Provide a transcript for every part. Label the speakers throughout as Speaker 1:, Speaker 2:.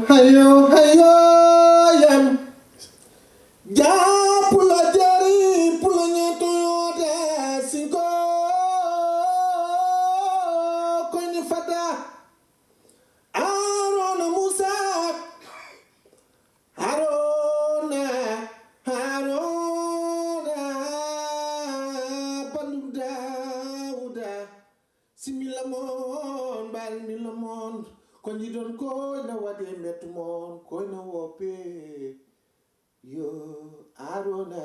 Speaker 1: Hayo yam ja pula jari pula nyato yoda sinko kwenye fata Arona Musa Arona Baluda uda similamon bal milamon Konji don ko na wade metumon ko na wope yo Arona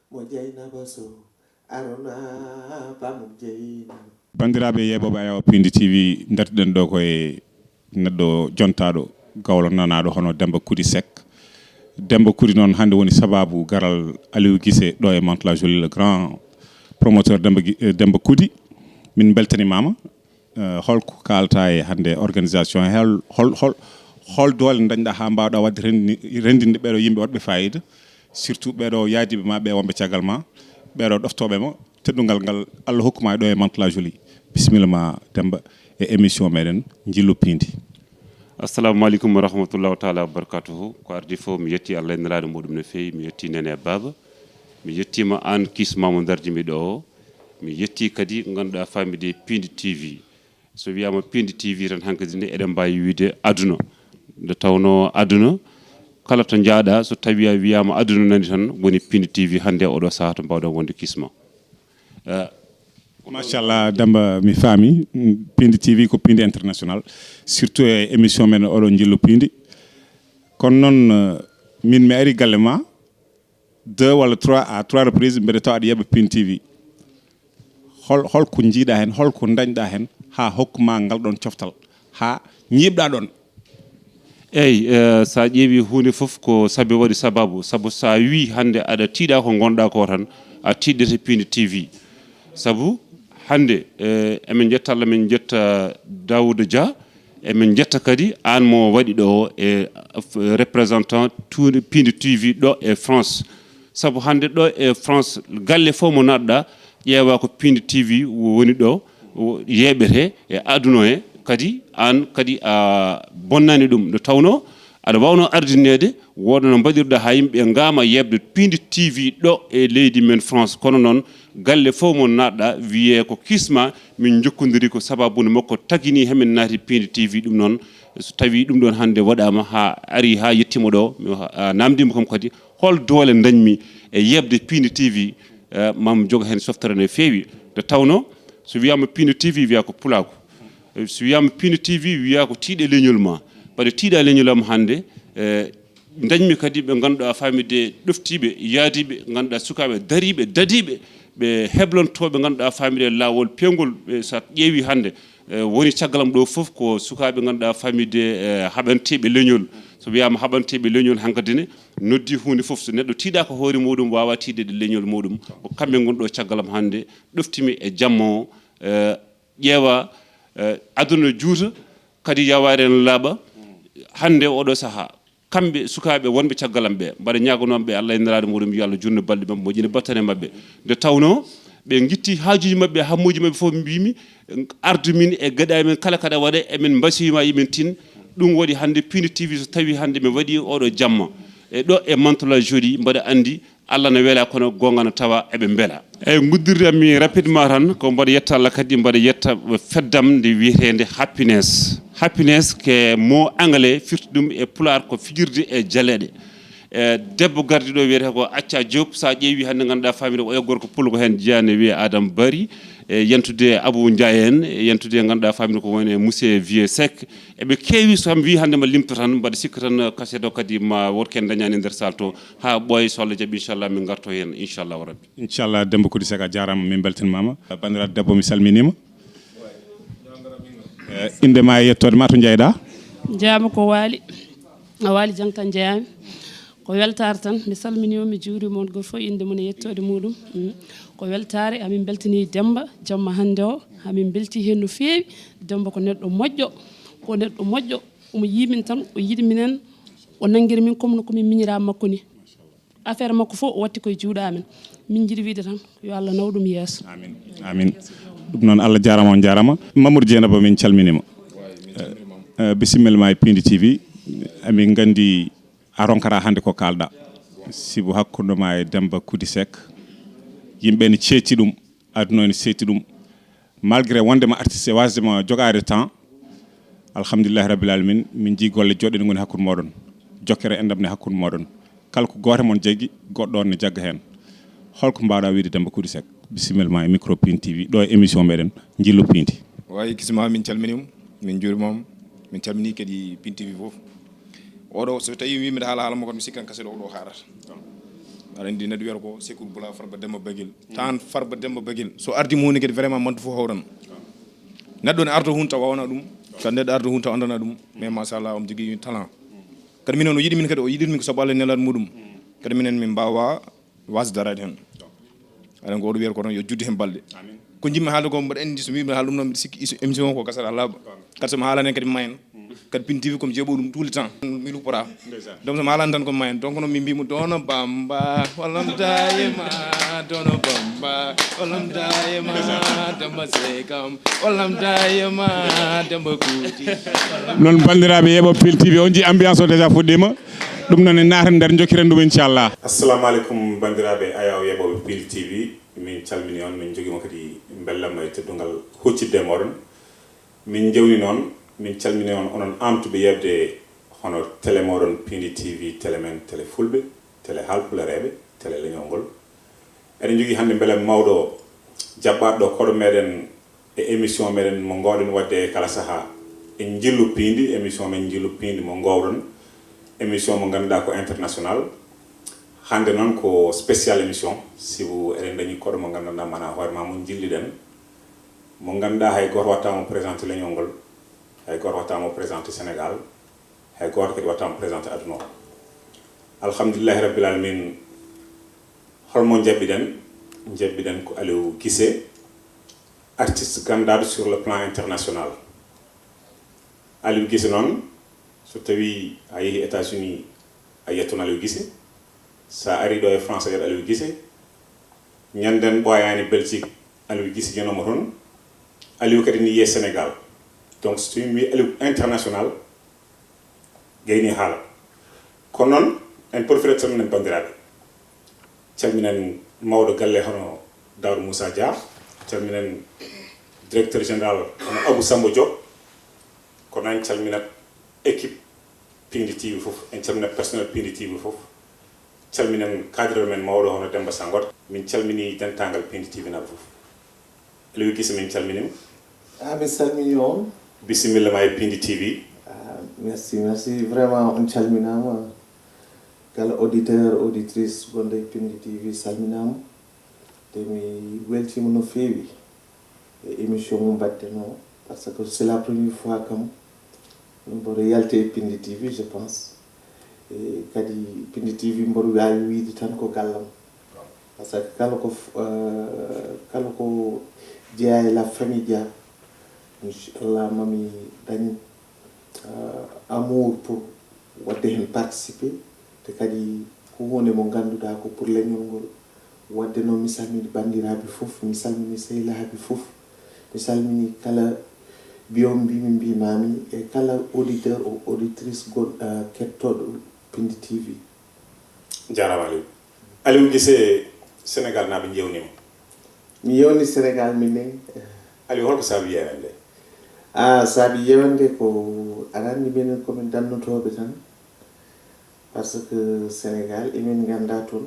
Speaker 1: mo jeyna baso Arona pamum jeyna bandirabe yebobe ayo Piindi TV ndarden do koy neddo jontado gawlo nanado hono Demba Kudi Sek Demba Kudi non hande woni sababu garal Aliou Guisse do e Mantes-la-Jolie le grand promoteur Demba Kudi min beltani mama holko kalta e hande organisation hol dole dañda ha mbawda wadde rendinde beedo yimbe wadbe fayida surtout beedo yaadibe ma be wombe ciagal ma beedo doftobe mo teddungal ngal Allah hokkuma do e Mantes-la-Jolie bismillah ma Demba e émission meden Ndjillu Piindi
Speaker 2: assalamu alaikum wa rahmatullahi ta'ala wa barakatuh ko ardi fo mi yetti Allah nelaado modum no feewi mi yetti nene baba mi yettima an kisma mo darji mi do mi yetti kadi ganduda famide Piindi TV so wiyama Piindi TV tan hankadi ne eden mbawi wiide aduna nde tawno aduna kala to jaada so tawi wiyama aduna nani tan woni Piindi TV hande odo saha to mbawda wonde kisma
Speaker 1: machallah Demba mi fami Piindi TV ko Piindi international surtout e émission men odo Ndjillu Piindi kon non min mi ari galle ma 2 wala 3 reprises mbede taw adi yebe Piindi TV hol ko jiida hen hol ko dañda hen ha hokkuma ngal don cioftal ha ñibda don
Speaker 2: sa ƴeewi hunde fof ko sabi wadi sababu sabu sa wi hande ada tiida ko gonda ko tan a tiddete Piindi TV sabu hande emen jetta Allah men jetta Daouda Dia emen jetta kadi an mo wadi do e représentant tout Piindi TV do e France sabu hande do e France galle fo mo nadda ƴeewa ko Piindi TV woni do yeɓete e aduna e kadi an kadi a bonnani ɗum nde tawno aɗa wawno ardinede woda no mbaɗirɗa ha yimɓe ngama yebde Piindi TV ɗo e leydi men France kono noon galle fof mo natɗa wiye ko kisma min jokkodiri ko sababude makko tagini hemin naati Piindi TV ɗum noon so tawi ɗum ɗon hande waɗama ha ari ha yettima ɗo namdima kam kadi hol doole dañmi e yebde Piindi TV mam jogo hen softere no feewi nde tawno so wiyama Piindi TV wiya ko pulako so wiyama Piindi TV wiya ko tiiɗe leñol ma ɓaɗa tiiɗa leñol am hande dañmi kadi ɓe ganduɗa famide ɗoftiɓe yaadiɓe ganduɗa sukaɓe dariɓe dadiɓe ɓe heblontoɓe ganduɗa famide lawol pengol sa ƴeewi hande woni caggalam ɗo foof ko sukaɓe ganduɗa famide haɓanteɓe leñol so wiyama haɓanteɓe leñol hankkadine noddi hunde foof so neɗɗo tiiɗa ko hoore muɗum wawa tiidede leñol muɗum ko kamɓe gonɗo caggalam hande ɗoftimi e jamma o ƴeewa aduna juuta kadi yaware en laaɓa hande oɗo saaha kamɓe sukaɓe wonɓe caggalam ɓe mbaɗa ñagonoɓe Allah e nelaɗo muɗum yo Allah junno balɗe mabɓe moƴƴina battane mabɓe nde tawno ɓe guitti haajuji mabɓe hammuji mabɓe fof mbimi ardu min e gaɗa men kala kaɗa waɗa emin mbasiyima yimin tin ɗum waɗi hande Piindi TV so tawi hande mi waɗi oɗo jamma e ɗo e Mantes-la-Jolie mbaɗa andi Allah ne weela kono gonga no tawa eɓe beela eyyi guddirɗam mi rapidement tan ko mbaɗa yetta Allah kadi mbaɗa yetta feddam nde wiyetede happiness ke mot anglais firti ɗum e pulaar ko fijirde e jaleɗe debbo gardiɗo wiyete ko Acca Diop sa ƴeewi hande ganduɗa famide o e gorko pulko hen jeyane wiye Adama Bari e yentude Abou Ndiaye en e yentude ganduɗa famide ko woni monsieur Vieux Seck eɓe keewi so wi hande ma limta tan mbaɗa sikka tan kaseto kadi ma wotken dañani nder salle to ha ɓooya so Allah jaaɓi inchallah min garto hen inchallahu rabbi
Speaker 1: inchallah Demba Kudi Sek a jarama min beltanimama bandiraɗo debbo mi salminima inde ma e yettode ma to jeyɗa
Speaker 3: jama ko waali a waali jang tan jeyami ko weltare tan mi salminima mi juurima on goto fof inde mum e yettode muɗum ko weltare amin beltani Demba jamma hande o amin belti hen no feewi Demba ko neɗɗo moƴƴo omo yimin tan o yiɗi minen o nanguiri min comme no komin miñira makko ni affaire makko fof o watti koye juuɗa men min jiiɗi wiide tan yo Allah nawɗum yeeso
Speaker 1: amin ɗum noon Allah jarama on jarama Mamadou Dieynaba min calminima bisimilla ma e Piindi TV amin gandi a ronkata hande ko kalɗa sibu hakkude ma e Demba Kudi Seck yimɓe ne cetti ɗum aduna ne setti ɗum malgré wondema artiste e wasdema jogade temps alhamdulillahi rabbil alamin min ji golle joɗɗe ne goni hakkude moɗon jokkere endam ne hakkude moɗon kala ko goto mon jaggi goɗɗo on ne jagga hen holko mbawɗa wiide Demba Kudi Seck bisimilla ma e micro Piindi TV ɗo e émission meɗen Ndjillu Piindi
Speaker 4: wayi kisma min calminima min jurimama min calmini kadi Piindi TV foof oɗo so tawi wimiɗa haala mo kon mi sikkan kaseɗo oɗo haarata aɗa andi neɗɗo wiyata ko Sékou Bula Farba Demba Bagel tan Farba Demba Bagel so ardi mo hunde kadi vraiment mantu fof hawran neɗɗo ne ardo hunta wawna ɗum kadi neɗɗo ardo hunta andana ɗum mais machallah omo jogui talent kadi minen o yiɗi min kadi o yiɗi min ko saabu Allah nelal muɗum kadi minen min mbawa wasde darade hen aɗa ko oɗo wiyata ko tan yo judde hen balɗe ko jimmi haalde ko mbaɗa andi so wimi haala ɗum noon mbiɗa sikki émission o ko gasata laaɓa kadi somi haalani kadi mayen kadi Piindi TV komi jeeɓo ɗum tout le temps mi lupora donc somi haalani tan ko mayen donc noon min mbimo dono Bamba wallam dayema dono Bamba wallam dayema Demba Sekam wallam dayema Demba Kuti
Speaker 1: noon bandiraɓe yeeɓo Piindi TV on ji ambiance o déjà fuɗɗima ɗum noon e naata nder jokkiren ɗum inchallah assalamu aleykum bandiraɓe ayaw yeeɓoɓe Piindi TV min calmini on min joguima kadi bellam e teddungal huccidde e moɗon min jewni noon min calmini on onon amtuɓe yebde hono télé moɗon Piindi TV télé men télé fulɓe télé haalpulareɓe télé leñol ngol eɗen jogui hande beele mawɗo jabbaɗo ɗo koɗo meɗen e émission meɗen mo gowɗen wadde e kala saaha e Ndjillu Piindi émission men Ndjillu Piindi mo gowɗon émission mo ganduɗa ko international hande noon ko spécial émission sibu eɗen dañi koɗo mo ganduɗa mana hoorema mo jilliɗen mo ganduɗa hay goto wattamo présenté leñol ngol hay goto wattamo présenté Sénégal hay goto kadi wattamo présenté aduna o alhamdulillahi rabbil alamin holmo jebbiɗen ko Aliou Guisse artiste gandaɗo sur le plan international Aliou Guisse noon so tawi a yeehi États-Unis a yetton Aliou Guisse sa ari ɗo e France a yiyat Aliou Guisse ñanden ɓoyani Belgique Aliou Guisse yenoma toon Aliou kadi ni yiye Sénégal donc so tawi mi wi Aliou international gayni haala kono noon en profite calminen bandiraɓe calminen mawɗo galle hono Daoud Moussa Dia calminen directeur général hono Abou Samba Diop kono en calminat équipe Piindi TV foof en calminat personnel Piindi TV foof calminen cadre men mawɗo hono Demba Sangot min calmini dentagal Piindi TV naɓe foof Aliou Guisse min calminima
Speaker 5: mi salmini on
Speaker 1: bisimilla ma e Piindi TV
Speaker 5: merci vraiment on calminama kala auditeur auditrice gonɗo e Piindi TV salminama te mi weltima no feewi e émission mo mbaɗɗeno par ce que c'est la première fois kam min mboɗo yalte e Piindi TV je pense e kadi Piindi TV mboɗo wawi wiide tan ko gallam par ce que kala ko jeeya e la famille Dia inchallah mami dañ amour pour wadde hen participer te kadi ko hunde mo ganduɗa ko pour leñol ngol wadde noon mi salmini bandiraɓe foof mi salmini sehilaɓe foof mi salmini kala biyom mbimami e kala auditeur ou auditrice kettoɗo Piindi TV
Speaker 1: jarama Aliou Guisse Sénégal naɓe jewnima
Speaker 5: mi yewni Sénégal minen
Speaker 1: Aliou holko saabi yewende
Speaker 5: saabi yewende ko aɗa andi minen komin dannotoɓe tan par ce que Sénégal emin ganda toon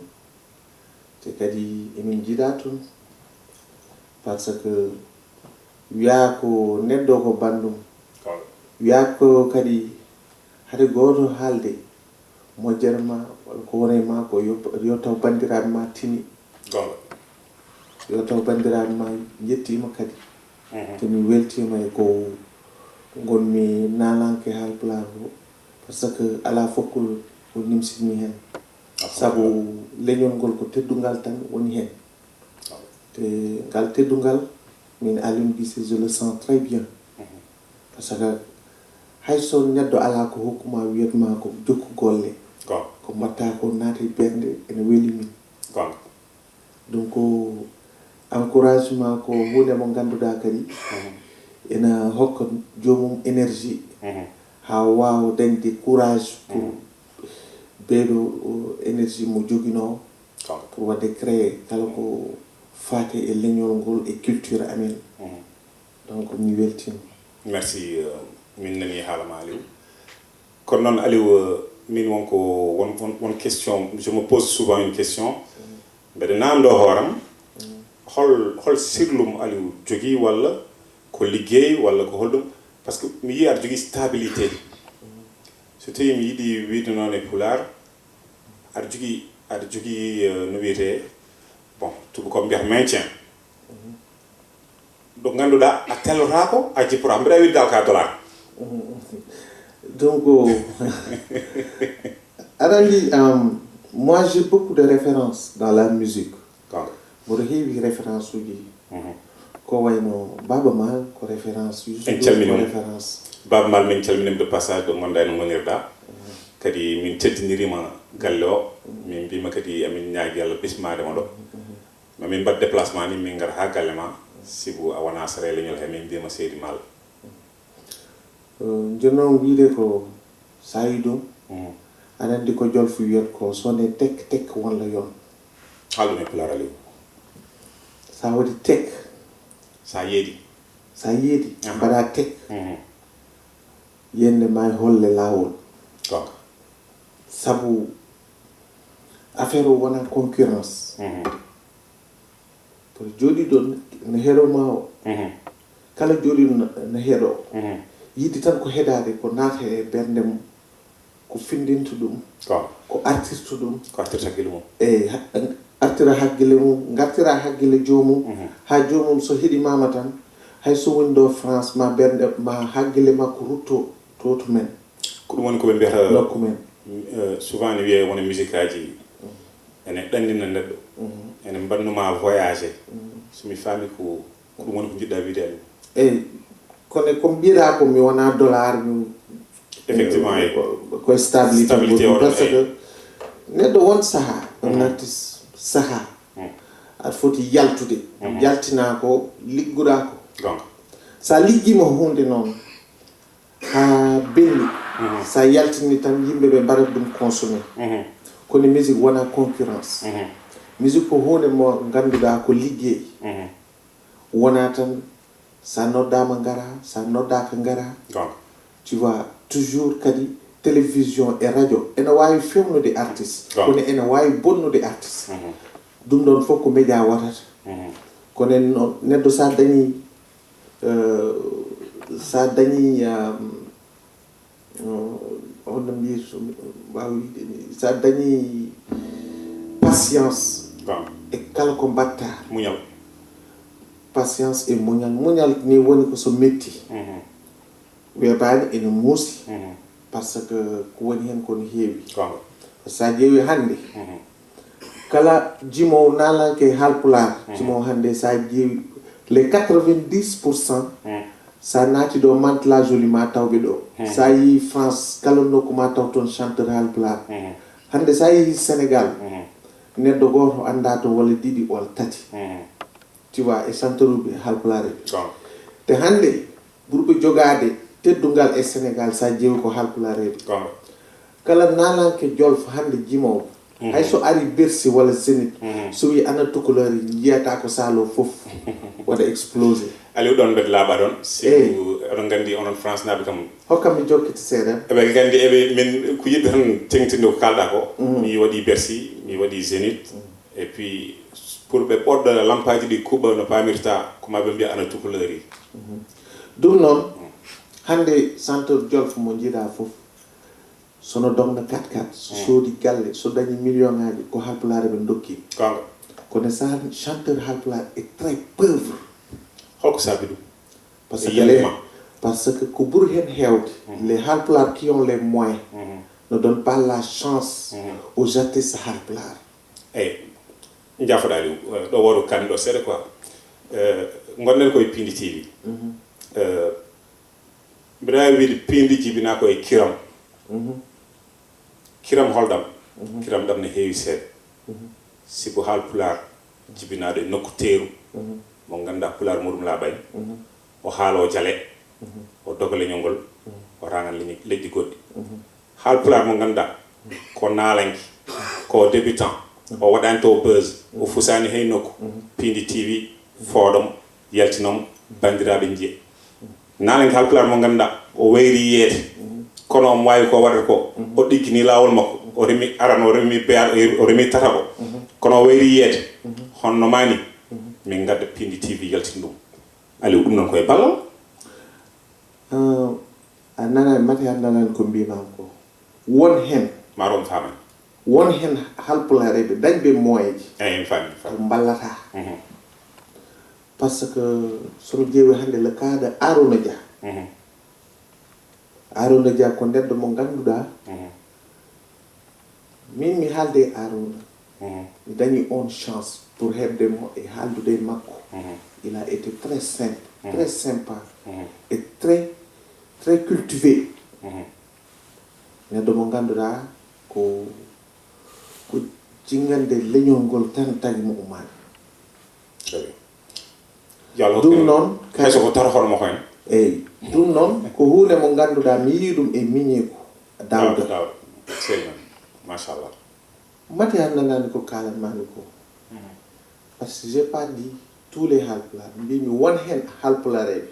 Speaker 5: te kadi emin jiiɗa toon par ce que wiya ko neɗɗo ko bandum wiya ko kadi hade goto haalde moƴƴere ma walla ko wone ma ko yo taw bandiraɓe ma tini yo taw bandiraɓe ma jettima kadi te mi weltima e ko gonmi nalanke haalpulaar o par ce que ala fof ko nimsitmi hen sabu leñol ngol ko teddungal tan woni hen te ngal teddungal min Aliou Guisse je le sens très bien par ce que hayso neɗɗo ala ko hokkuma wiyatma ko jokku golle ko mbatta ko naati bernde ene weeli min donc encouragement ko hunde mo ganduɗa kadi ena hokka jomum énergie ha wawa dañde courage pour ɓeeɗo énergie mo joguino pour wadde créer kala ko fate e leñol ngol e culture amen donc mi weltima.
Speaker 1: Merci min nani haalama Aliou kono noon Aliou min wonko won question, je me pose souvent une question mbeɗa namdo hooram hol sirlum Aliou jogui walla ko liggey walla ko holɗum par ce que mi yi aɗa jogui stabilité so tawi mi yiiɗi wiide noon e Pulaar aɗa jogui no wiyete bon tuba ko mbiyata maintien ɗo ganduɗa a tellotako a jippora mbiɗa wiide dal ka dollar
Speaker 5: donc arandi moi j'ai beaucoup de références dans la musique mboɗo heewi référence uji ko wayno Baba Mal ko référence
Speaker 1: en calmini
Speaker 5: ko référence
Speaker 1: Baba Mal min calminima de passage ɗo gonɗa no gonirɗa kadi min teddinirima galle o min mbima kadi amin ñaagui Allah bismadema ɗo mamin mbaɗ déplacement ni min gara ha galle ma sibu a wona sara leñol he min mbima seydi Mal
Speaker 5: jonnon wiide ko sa yi ɗum aɗa andi ko jolfu wiyata ko sone tek tek walla yon
Speaker 1: haalɗum e Pulaar Aliou
Speaker 5: sa waɗi tek
Speaker 1: sa yeeɗi
Speaker 5: mbaɗa tek yende ma holle lawol sabu affaire o wona concurrence to jooɗiɗo no heeɗo ma o kala jooɗiɗo no heeɗo yiɗi tan ko heɗade ko naata e ɓernde mum ko findinta ɗum ko artirta ɗum
Speaker 1: ko artirta hakkille mum
Speaker 5: eyi artira hakkille mum gartira hakkille jomum ha jomum so heeɗimama tan hay so woni ɗo France ma ɓernde ma hakkille makko rutto to men
Speaker 1: ko ɗum woni koɓe mbiyata
Speaker 5: nokku men
Speaker 1: souvent ne wiye wona musique aji ene ɗannina neɗɗo ene mbannuma voyagé somi faami ko ɗum woni ko jiɗɗa wiide Aliou
Speaker 5: eyi kono ko mbiɗa ko mi wona dollar
Speaker 1: effectivement
Speaker 5: koye stabilité
Speaker 1: o
Speaker 5: parce que neɗɗo won saaha un artiste saaha aɗa foti yaltude yaltina ko ligguɗa ko sa liggima hunde noon ha belli sa yaltini tan yimɓeɓe mbaɗat ɗum consommé kono musique wona concurrence musique ko hunde mo ganduɗa ko liggey wona tan sa noddama gara sa noddaka gara tu vois toujours kadi télévision et radio ene wawi fewnude artiste kono ene wawi bonnude artiste ɗum ɗon fof ko média watata kono en noon neɗɗo sa dañi hono mbiyata wawi wiide sa dañi patience e kala ko mbatta
Speaker 1: muñal
Speaker 5: patience et muñal ni woni ko so metti weebaani ene muusi par ce que ko woni hen kono heewi sa ƴeewi hannde kala jimowo naalanke Haalpulaar jimowo hannde sa ƴeewi les 90% sa naati ɗo Mantela Joli ma tawɓe ɗo sa yi France kala nokku ma taw toon chanteur Haalpulaar hannde sa yehi Sénégal neɗɗo goto anda to walla ɗiɗi walla tati tu vois e chanteur uɓe Haalpulaar te hannde ɓurɓe jogade teddungal e Sénégal sa ƴeewi ko Haalpulaareɓe kala naalanke Jolf hannde jimowo hay so ari Bercy walla Zénith so wi ana tukulari jiyata ko saalo fof waɗa explosé
Speaker 1: Aliou ɗon mbeɗa laaɓa ɗon sibu oɗon gandi onon France naaɓe kam
Speaker 5: hokkami jokkiti seeɗa
Speaker 1: eɓe gandi eɓe min ko yiɗɓe tan tengtinde ko kalɗa ko mi waɗi Bercy mi waɗi Zénith et puis pour ɓe ɓoɗɗo lampaji ɗi kuɓa no pamirta ko maɓe mbiya ana tukulari
Speaker 5: ɗum noon hannde centre Jolf mo jiiɗa fof sono dogna 4x4 so soodi galle so dañi million ngaji ko Haalpulaar ɓe dokki kono sa chanteur Haalpulaar est très pauvre
Speaker 1: holko saabi ɗum
Speaker 5: parce que ko ɓuri hen heewde les Haalpulaar qui ont les moyens ne donnent pas la chance aux artistes Haalpulaar
Speaker 1: eyyi jafoɗa Aliou ɗo woto kanni ɗo seeɗa quoi gonɗen koye Piindi TV mbiɗa wawi wiide Piindi jibina koye kiram kiram holɗam kiram ɗam ne heewi seeɗa sibo Haalpulaar jibinaɗo e nokku teeru mo ganduɗa pulaar muɗum laaɓay o haalo jale o doga leñol ngol o rangan leƴƴi goɗɗi haal pulaar mo ganduɗa ko naalanki ko débutant o waɗani to buzz o fusani hay nokku Piindi TV fooɗom yaltinom bandiraɓe jiya naalanki haal pulaar mo ganduɗa o wayri yeete kono omo wawi ko waɗata ko o ɗiggini lawol makko o remi aran o remi beyaɗo o remi tataɓo kono o wayri yeete honno mani min gadda Piindi TV yaltin ɗum Aliou ɗum noon koye ballal
Speaker 5: a nana mati a nanan ko mbimam ko won hen
Speaker 1: marom famen
Speaker 5: won hen halpulareɓe dañɓe moyeji
Speaker 1: eyi fami
Speaker 5: ko ballata par ce que somi ƴeewi hannde le cas de Arouna Dia Arouna Dia ko neɗɗo mo ngannduɗaa min mi haalde e Arouna mi dañi on chance pour heɓde mo e haaldude e makko il a été très simple très sympa et très très cultivé neɗɗo mo ngannduɗaa ko jingande leñol ngol tan tagi mo ummani ɗum noon
Speaker 1: kayso ko torohormo koyen
Speaker 5: eyyi ɗum noon ko hunde mo ngannduɗaa mi yii ɗum e miñeeko dawda
Speaker 1: seyna machallah
Speaker 5: mati han nanani ko kalanmami ko par ce que j'ai pas dit tous les halpulaar mbimi won hen halpulareɓe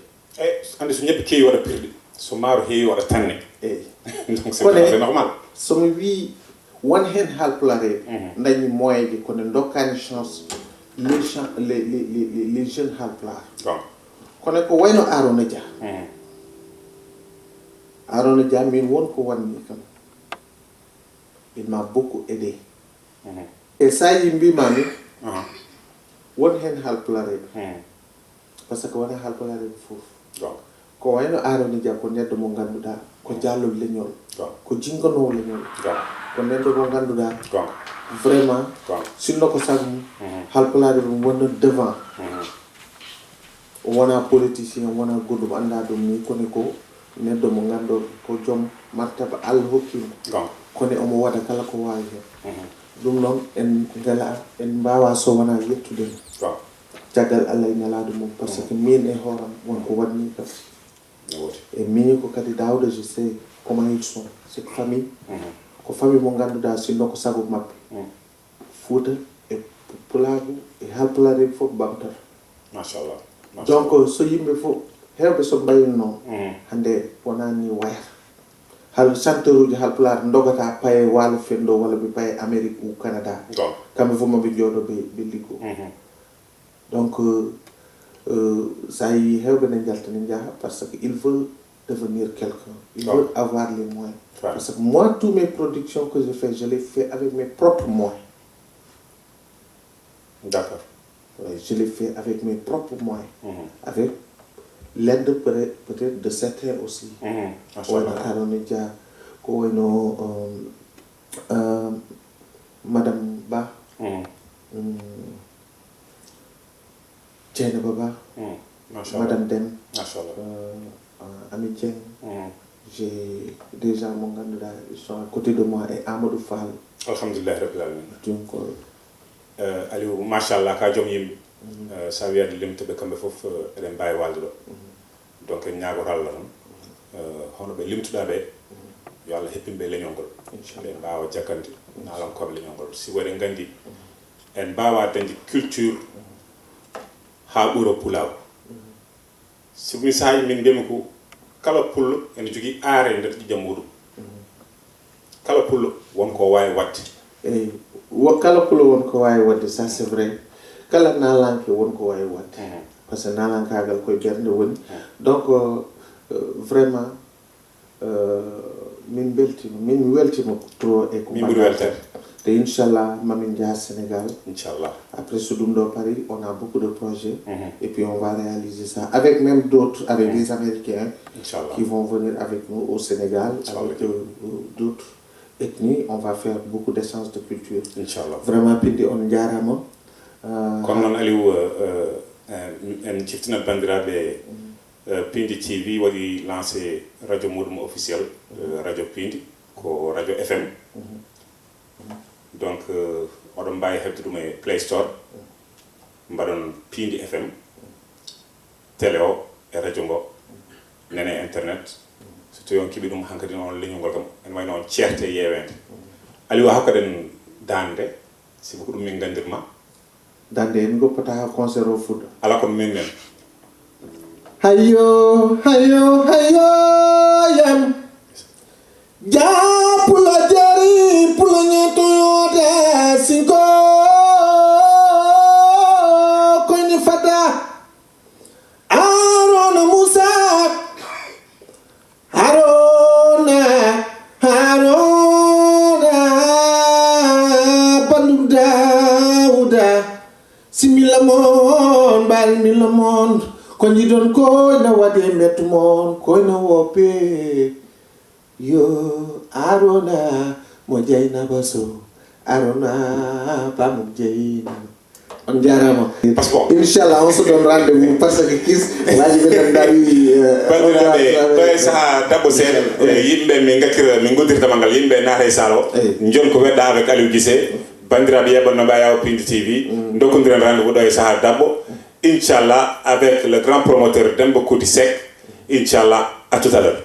Speaker 1: andi so ñebbe keewi waɗa pirɗe so maaro heewi waɗa tanne
Speaker 5: eyyi
Speaker 1: donc c'est normal
Speaker 5: somi wi won hen halpulareɓe dañi moyeji kono dokkani chance les jeunes halpulaar kono ko wayno Arouna Dia Arouna Dia min won ko wanmi kam il m'a beaucoup aidé et sa yi mbimami won hen halpulareɓe par ce que wona halpulareɓe fof ko wayno Arouna Dia ko neɗɗo mo ngannduɗa ko jallo leñol ko jinganowo leñol ko neɗɗo mo ngannduɗa vraiment sinno ko sago mum halpulareɓe wonna devant wona politicien wona goɗɗum anda ɗum ni kone ko neɗɗo mo ngannduɗo ko joom martaba Allah hokkimo kono omo waɗa kala ko wawi hen ɗum noon en ngala en mbawa so wona yettude caggal Allah e nelaɗo mum par ce que min e hooram wonko waɗni kam e mini ko kadi Daouda je sais comment ils sont cette famille ko famille mo ngannduɗa sinno ko sago mabɓe Fouta e Pulaagu e halpulareɓe fof ɓamtata
Speaker 1: machallah
Speaker 5: donc so yimɓe fof hewɓe so mbayino noon hannde wonani wayata hal chanteur uji halpulaar dogata paye waalo fenndo walla ɓe paye Amérique ou Canada kamɓe fof maɓe jooɗo ɓe liggo donc sa yi hewɓe ne jaltani jaaha par ce que il veut devenir quelqu'un il veut avoir les moyens parce que moi tous mes productions que je fais je les fais avec mes propres moyens
Speaker 1: d'accord
Speaker 5: je les fais avec mes propres moyens avec l'aide peut-être de certains aussi ko wayno Arouna Dia ko wayno madame Ba Dieynaba Ba madame Dem Ami Dieng j'ai des gens mo ngannduɗa ils sont à côté de moi et Amadou Fall
Speaker 1: alhamdulillah rabbil alamin
Speaker 5: donc
Speaker 1: Aliou machallah ka joom yimɓe sa wiyade limtuɓe kamɓe fof eɗen mbawi walde ɗo donc en ñagoto Allah noon hono ɓe limtuɗa ɓe yo Allah heppinɓe leñol ngol ɓe mbawa jakkande nalankoɓe leñol ngol si waɗen gandi en mbawa dañde culture ha ɓuura Pulaagu somi sahi min mbiyami ko kala pullo ene jogui aare nder ƴiƴam muɗum kala pullo wonko wawi wadde
Speaker 5: eyyi kala pullo wonko wawi wadde ça c'est vrai kala nalanke wonko wawi wadde par ce que nalankagal koye ɓernde woni donc vraiment min beltima min weltima trop e ko mbaɗa te inchallah mamin jaa Sénégal
Speaker 1: inchallah
Speaker 5: après ce ɗum ɗo Paris on a beaucoup de projets et puis on va réaliser ça avec même d'autres avec des Américains qui vont venir avec nous au Sénégal avec d'autres ethnies on va faire beaucoup d'échanges de culture
Speaker 1: inchallah
Speaker 5: vraiment Piindi on jarama
Speaker 1: comme noon Aliou en ciftinat bandiraɓe Piindi TV waɗi lancé radio muɗum officiel radio Piindi ko radio FM donc oɗon mbawi hebde ɗum e Play Store mbaɗon Piindi FM télé o e radio ngo nene internet so tawi on kiɓi ɗum hankkadi noon leñolngol kam en wayno on ceerte yewede Aliou hokkaɗen dande siko ko ɗum min gandirma
Speaker 5: dande en goppata concert o fuɗɗo
Speaker 1: ala kono min nen
Speaker 5: hayo hayo hayo yam Japula jari pula nyatoyote sinko kwenye fata Arona Musa Arona Bandu Dauda Similamon bal milamon konyi don ko na wade metumon ko na wope Yo Arona Mojaina Baso Arona Pamujina on jarama inchallah on se donne rendez-vous parce que Guisse laji ben dari
Speaker 1: bandiraɓe saha dabbo seeɗa yimɓe min gakkira min goddirtama ngal yimɓe naata e salo jon ko wedda avec Aliou Guisse bandiraɓe yeɓanno ɓayaw Piindi TV dokkodiren rendez-vous ɗo e saha dabbo inchallah avec le grand promoteur Demba Kouti Seck inchallah à tout à l'heure